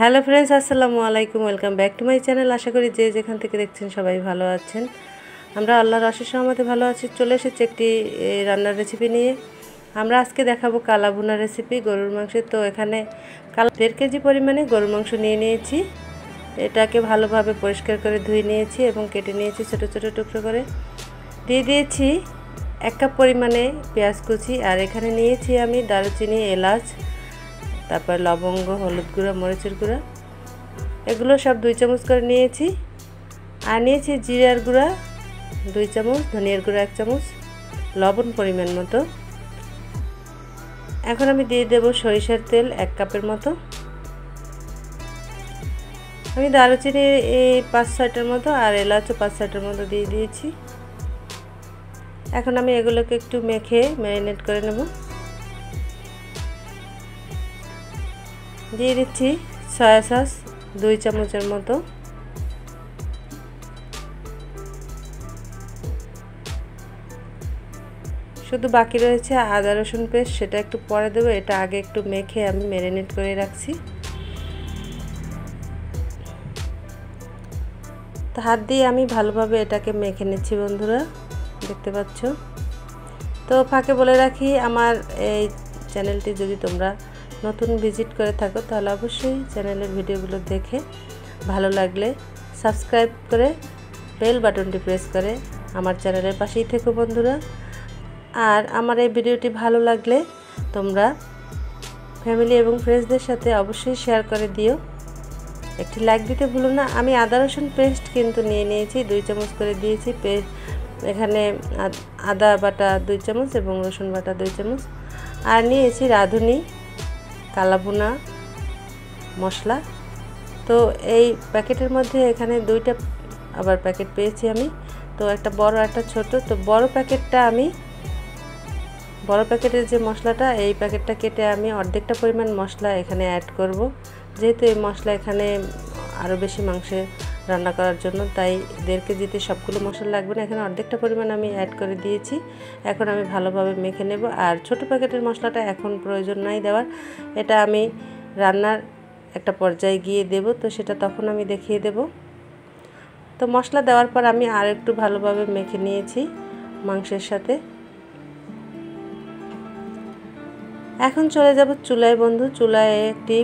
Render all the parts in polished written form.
Hello friends, আসসালামু আলাইকুম। Welcome back to my channel. আশা করি যে যেখান থেকে দেখছেন সবাই ভালো আছেন। আমরা আল্লাহর অশেষ রহমতে ভালো আছি। চলে এসেছি একটি রান্নার রেসিপি নিয়ে। আমরা আজকে দেখাবো কালা ভুনা রেসিপি, গরুর মাংসের। তো এখানে 1.5 কেজি পরিমাণে গরুর মাংস নিয়ে নিয়েছি। এটাকে ভালোভাবে পরিষ্কার করে ধুয়ে নিয়েছি এবং কেটে নিয়েছি ছোটো ছোটো টুকরো করে। দিয়ে দিয়েছি 1 কাপ পরিমাণে পেঁয়াজ কুচি। আর এখানে নিয়েছি আমি দারুচিনি, এলাচ, তারপর লবঙ্গ, হলুদ গুঁড়া, মরিচের গুঁড়া, এগুলো সব 2 চামচ করে নিয়েছি। আর নিয়েছি জিরার গুঁড়া 2 চামচ, ধনিয়ার গুঁড়া 1 চামচ, লবণ পরিমাণ মতো। এখন আমি দিয়ে দেব সরিষার তেল 1 কাপের মতো। আমি দারুচিনি 5-6টার মতো আর এলাচও 5-6টার মতো দিয়ে দিয়েছি। এখন আমি এগুলোকে একটু মেখে ম্যারিনেট করে নেব। দিয়ে দিচ্ছি সয়া সস 2 চামচের মতো। শুধু বাকি রয়েছে আদা রসুন পেস্ট, সেটা একটু পরে দেবো। এটা আগে একটু মেখে আমি ম্যারিনেট করে রাখছি। তো হাত দিয়ে আমি ভালোভাবে এটাকে মেখে নিচ্ছি বন্ধুরা, দেখতে পাচ্ছ। তো ফাঁকে বলে রাখি, আমার এই চ্যানেলটি যদি তোমরা নতুন ভিজিট করে থাকো তাহলে অবশ্যই চ্যানেলের ভিডিওগুলো দেখে ভালো লাগলে সাবস্ক্রাইব করে বেল বাটনটি প্রেস করে আমার চ্যানেলের পাশেই থেকো বন্ধুরা। আর আমার এই ভিডিওটি ভালো লাগলে তোমরা ফ্যামিলি এবং ফ্রেন্ডসদের সাথে অবশ্যই শেয়ার করে দিও। একটি লাইক দিতে ভুলো না। আমি আদা রসুন পেস্ট কিন্তু নিয়ে নিয়েছি, 2 চামচ করে দিয়েছি পেস্ট। এখানে আদা বাটা 2 চামচ এবং রসুন বাটা 2 চামচ। আর নিয়েছি রাঁধুনি কালা ভুনা মশলা। তো এই প্যাকেটের মধ্যে এখানে 2টা আবার প্যাকেট পেয়েছি আমি। তো একটা বড় একটা ছোট। তো বড় প্যাকেটটা আমি বড় প্যাকেটের যে মশলাটা, এই প্যাকেটটা কেটে আমি অর্ধেকটা পরিমাণ মশলা এখানে অ্যাড করব। যেহেতু এই মশলা এখানে আরও বেশি মাংসে রান্না করার জন্য, তাই 1.5 কেজিতে সবগুলো মশলা লাগবে না। এখানে অর্ধেকটা পরিমাণ আমি অ্যাড করে দিয়েছি। এখন আমি ভালোভাবে মেখে নেব। আর ছোট প্যাকেটের মশলাটা এখন প্রয়োজন নাই দেওয়ার, এটা আমি রান্নার একটা পর্যায়ে গিয়ে দেব। তো সেটা তখন আমি দেখিয়ে দেব। তো মশলা দেওয়ার পর আমি আর একটু ভালোভাবে মেখে নিয়েছি মাংসের সাথে। এখন চলে যাব চুলায় বন্ধু। চুলায় একটি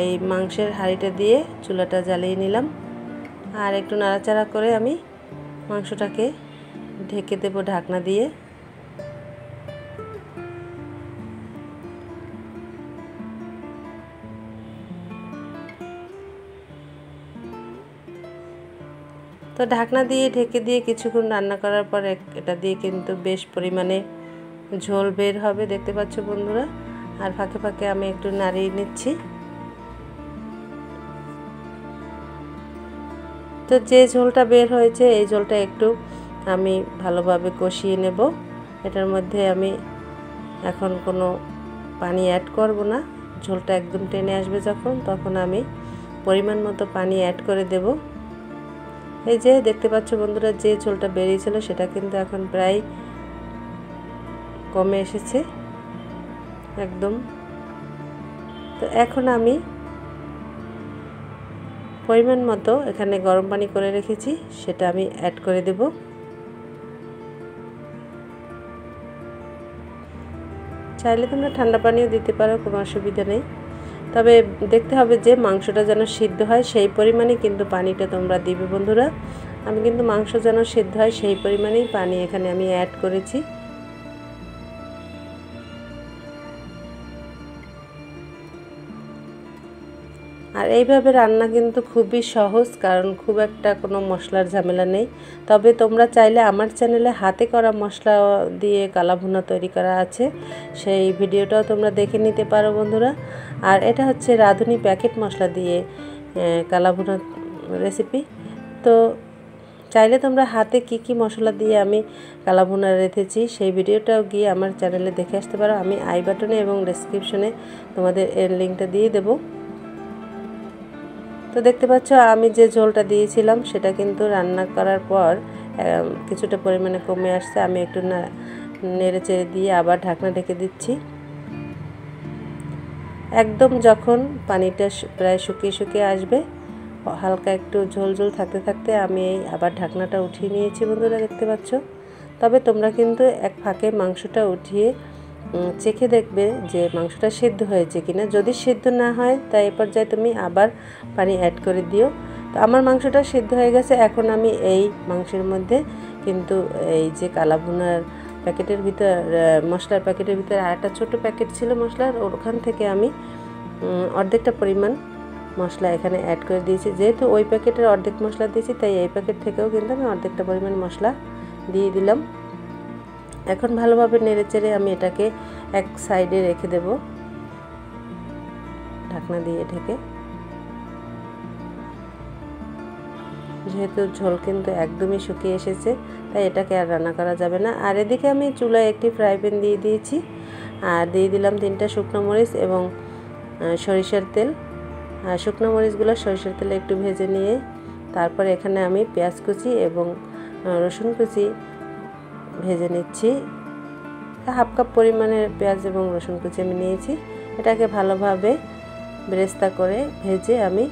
এই মাংসের হাঁড়িটা দিয়ে চুলাটা জ্বালিয়ে নিলাম। আর একটু নাড়াচাড়া করে আমি মাংসটাকে ঢেকে দেব ঢাকনা দিয়ে। তো ঢাকনা দিয়ে ঢেকে দিয়ে কিছুক্ষণ রান্না করার পর এটা দিয়ে কিন্তু বেশ পরিমাণে ঝোল বের হবে, দেখতে পাচ্ছ বন্ধুরা। আর ফাঁকে ফাঁকে আমি একটু নাড়িয়ে নিচ্ছি। তো যে ঝোলটা বের হয়েছে, এই ঝোলটা একটু আমি ভালোভাবে কষিয়ে নেব। এটার মধ্যে আমি এখন কোনো পানি অ্যাড করব না। ঝোলটা একদম টেনে আসবে যখন, তখন আমি পরিমাণ মতো পানি অ্যাড করে দেব। এই যে দেখতে পাচ্ছ বন্ধুরা, যে ঝোলটা বেরিয়েছিল সেটা কিন্তু এখন প্রায় কমে এসেছে একদম। তো এখন আমি পরিমাণ মতো এখানে গরম পানি করে রেখেছি, সেটা আমি অ্যাড করে দেব। চাইলে তোমরা ঠান্ডা পানিও দিতে পারো, কোনো অসুবিধা নেই। তবে দেখতে হবে যে মাংসটা যেন সিদ্ধ হয়, সেই পরিমাণে কিন্তু পানিটা তোমরা দিবে বন্ধুরা। আমি কিন্তু মাংস যেন সিদ্ধ হয় সেই পরিমাণেই পানি এখানে আমি অ্যাড করেছি। আর এইভাবে রান্না কিন্তু খুবই সহজ, কারণ খুব একটা কোনো মশলার ঝামেলা নেই। তবে তোমরা চাইলে আমার চ্যানেলে হাতে করা মশলা দিয়ে কালা ভুনা তৈরি করা আছে, সেই ভিডিওটাও তোমরা দেখে নিতে পারো বন্ধুরা। আর এটা হচ্ছে রাঁধুনি প্যাকেট মশলা দিয়ে কালা ভুনা রেসিপি। তো চাইলে তোমরা হাতে কি কি মশলা দিয়ে আমি কালা ভুনা রেখেছি সেই ভিডিওটাও গিয়ে আমার চ্যানেলে দেখে আসতে পারো। আমি আই বাটনে এবং ডেসক্রিপশনে তোমাদের এর লিঙ্কটা দিয়ে দেবো। তো দেখতে পাচ্ছ আমি যে ঝোলটা দিয়েছিলাম সেটা কিন্তু রান্না করার পর কিছুটা পরিমাণে কমে আসছে। আমি একটু নেড়ে চেড়ে দিয়ে আবার ঢাকনা ঢেকে দিচ্ছি। একদম যখন পানিটা প্রায় শুকিয়ে আসবে, হালকা একটু ঝোল ঝোল থাকতে থাকতে আমি আবার ঢাকনাটা উঠিয়ে নিয়েছি বন্ধুরা, দেখতে পাচ্ছ। তবে তোমরা কিন্তু এক ফাঁকে মাংসটা উঠিয়ে চেখে দেখবে যে মাংসটা সিদ্ধ হয়েছে কিনা। যদি সিদ্ধ না হয় তাই এই পর্যায়ে তুমি আবার পানি অ্যাড করে দিও। তো আমার মাংসটা সিদ্ধ হয়ে গেছে। এখন আমি এই মাংসের মধ্যে কিন্তু এই যে কালা ভুনার প্যাকেটের ভিতর, মশলার প্যাকেটের ভিতরে আরেকটা ছোটো প্যাকেট ছিল মশলার, ওখান থেকে আমি অর্ধেকটা পরিমাণ মশলা এখানে অ্যাড করে দিয়েছি। যেহেতু ওই প্যাকেটের অর্ধেক মশলা দিয়েছি, তাই এই প্যাকেট থেকেও কিন্তু আমি অর্ধেকটা পরিমাণ মশলা দিয়ে দিলাম। এখন ভালোভাবে নেড়েচেড়ে আমি এটাকে এক সাইডে রেখে দেব, ঢাকনা দিয়ে ঢেকে। যেহেতু ঝোল কিন্তু একদমই শুকিয়ে এসেছে, তাই এটাকে আর রান্না করা যাবে না। আর এদিকে আমি চুলায় একটি ফ্রাই প্যান দিয়ে দিয়েছি, আর দিয়ে দিলাম 3টা শুকনো মরিচ এবং সরিষার তেল। আর শুকনো মরিচগুলো সরিষার তেলে একটু ভেজে নিয়ে তারপরে এখানে আমি পেঁয়াজ কুচি এবং রসুন কুচি ভেজে নিচ্ছি। হাফ কাপ পরিমাণের পেঁয়াজ এবং রসুন কুচি আমি নিয়েছি। এটাকে ভালোভাবে বেরেস্তা করে ভেজে আমি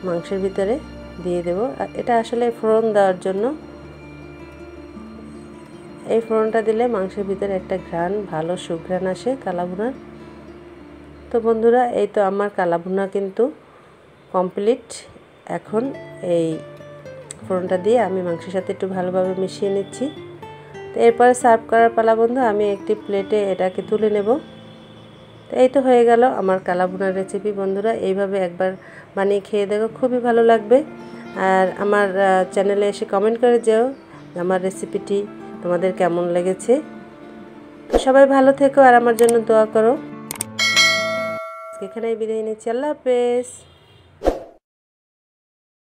মাংসের ভিতরে দিয়ে দেব। এটা আসলে ফোড়ন দেওয়ার জন্য। এই ফোড়নটা দিলে মাংসের ভিতরে একটা ঘ্রাণ, ভালো সুঘ্রাণ আসে কালা ভুনার। তো বন্ধুরা, এই তো আমার কালা ভুনা কিন্তু কমপ্লিট। এখন এই ফোড়নটা দিয়ে আমি মাংসের সাথে একটু ভালোভাবে মিশিয়ে নিচ্ছি। তো এরপরে সার্ভ করার পালা বন্ধু, আমি একটি প্লেটে এটাকে তুলে নেব। তো এই তো হয়ে গেল আমার কালা ভুনার রেসিপি। বন্ধুরা, এইভাবে একবার বানিয়ে খেয়ে দেখো, খুবই ভালো লাগবে। আর আমার চ্যানেলে এসে কমেন্ট করে যেও আমার রেসিপিটি তোমাদের কেমন লেগেছে। তো সবাই ভালো থেকো আর আমার জন্য দোয়া করো। এখানেই বিদায় নিচ্ছি। আল্লাহ হাফেজ।